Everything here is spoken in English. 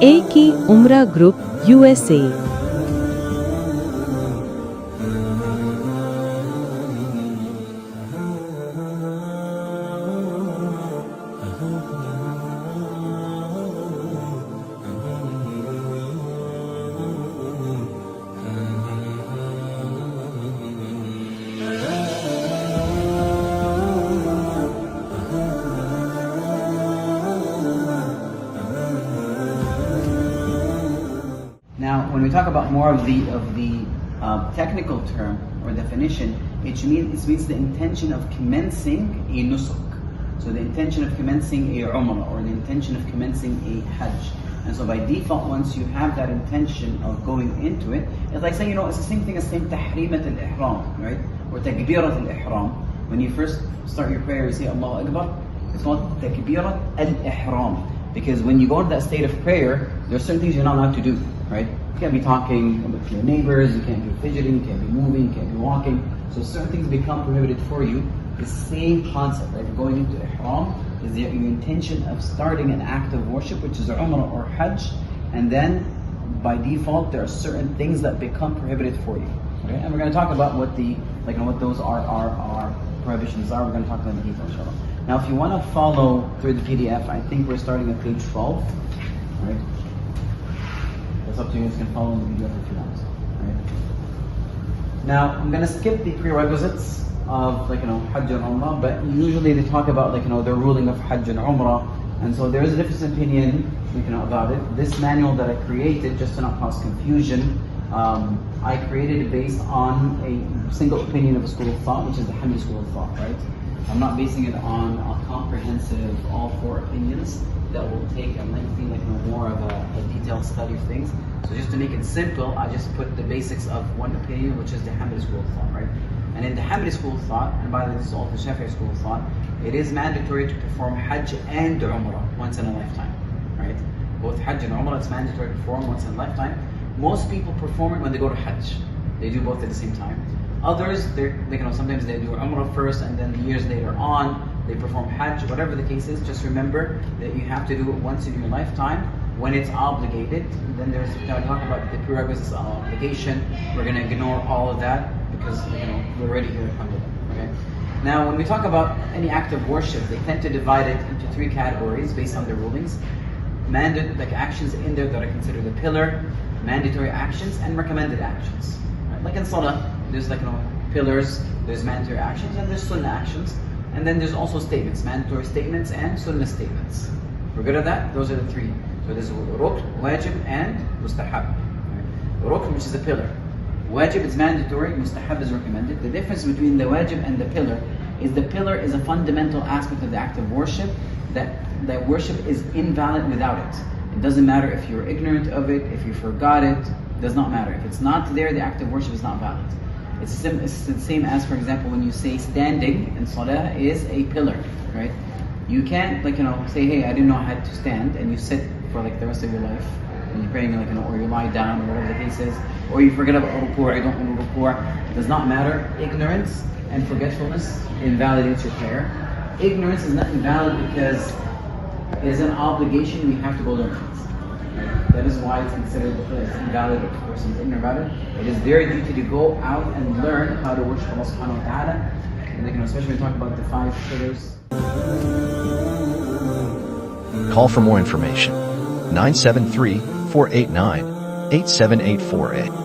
A. Umrah Group, USA. Now, when we talk about more of the technical term or definition, it means the intention of commencing a nusuk. So the intention of commencing a umrah or the intention of commencing a hajj. And so by default, once you have that intention of going into it, it's like saying, it's the same thing as saying tahrimat al-ihram, right? Or takbirat al-ihram. When you first start your prayer, you say Allahu Akbar. It's called takbirat al-ihram. Because when you go into that state of prayer, there are certain things you're not allowed to do, right? You can't be talking with your neighbors, you can't be fidgeting, you can't be moving, you can't be walking. So certain things become prohibited for you. The same concept, right? Going into ihram is your intention of starting an act of worship, which is umrah or hajj, and then by default there are certain things that become prohibited for you. Okay? And we're going to talk about what what those are prohibitions are. We're going to talk about in detail, inshallah. Now, if you want to follow through the PDF, I think we're starting at page 12. Right? That's up to you. You can follow in the video if you want. Right? Now, I'm going to skip the prerequisites of Hajj and Umrah, but usually they talk about the ruling of Hajj and Umrah, and so there is a difference of opinion about it. This manual that I created, just to not cause confusion, I created it based on a single opinion of a school of thought, which is the Hamdi school of thought, right? I'm not basing it on a comprehensive, all four opinions that will take a lengthy, more of a detailed study of things. So just to make it simple, I just put the basics of one opinion, which is the Hamdi school of thought, right? And in the Hamdi school of thought, and by the way, this is also the Shafi'i school of thought, it is mandatory to perform Hajj and Umrah once in a lifetime, right? Both Hajj and Umrah, it's mandatory to perform once in a lifetime. Most people perform it when they go to Hajj. They do both at the same time. Others, sometimes they do Umrah first, and then years later on, they perform Hajj. Whatever the case is, just remember that you have to do it once in your lifetime when it's obligated. And then there's talk about the prerequisites of obligation. We're going to ignore all of that because we're already here under them. Okay. Now, when we talk about any act of worship, they tend to divide it into three categories based on the rulings. Actions in there that are considered a pillar, mandatory actions, and recommended actions. Right? Like in Salah, there's pillars, there's mandatory actions, and there's sunnah actions. And then there's also statements, mandatory statements and sunnah statements. We're good at that? Those are the three. So there's rukn, wajib, and mustahab. Right? Rukn, which is a pillar. Wajib is mandatory, mustahab is recommended. The difference between the wajib and the pillar is a fundamental aspect of the act of worship, that worship is invalid without it. It doesn't matter if you're ignorant of it, if you forgot it, does not matter. If it's not there, the act of worship is not valid. It's the same as, for example, when you say standing in salah is a pillar, right? You can't say, hey, I didn't know I had to stand, and you sit for the rest of your life and you're praying or you lie down or whatever the case is, or you forget about ruku' or you don't know ruku'. It does not matter. Ignorance and forgetfulness invalidates your prayer. Ignorance is not invalid because it is an obligation we have to go learn it. Right? That is why it's considered invalid if a person is ignorant about it. It is their duty to go out and learn how to worship Allah subhanahu wa ta'ala. And especially when we talk about the 5 pillars. Call for more information. 973-489-8784.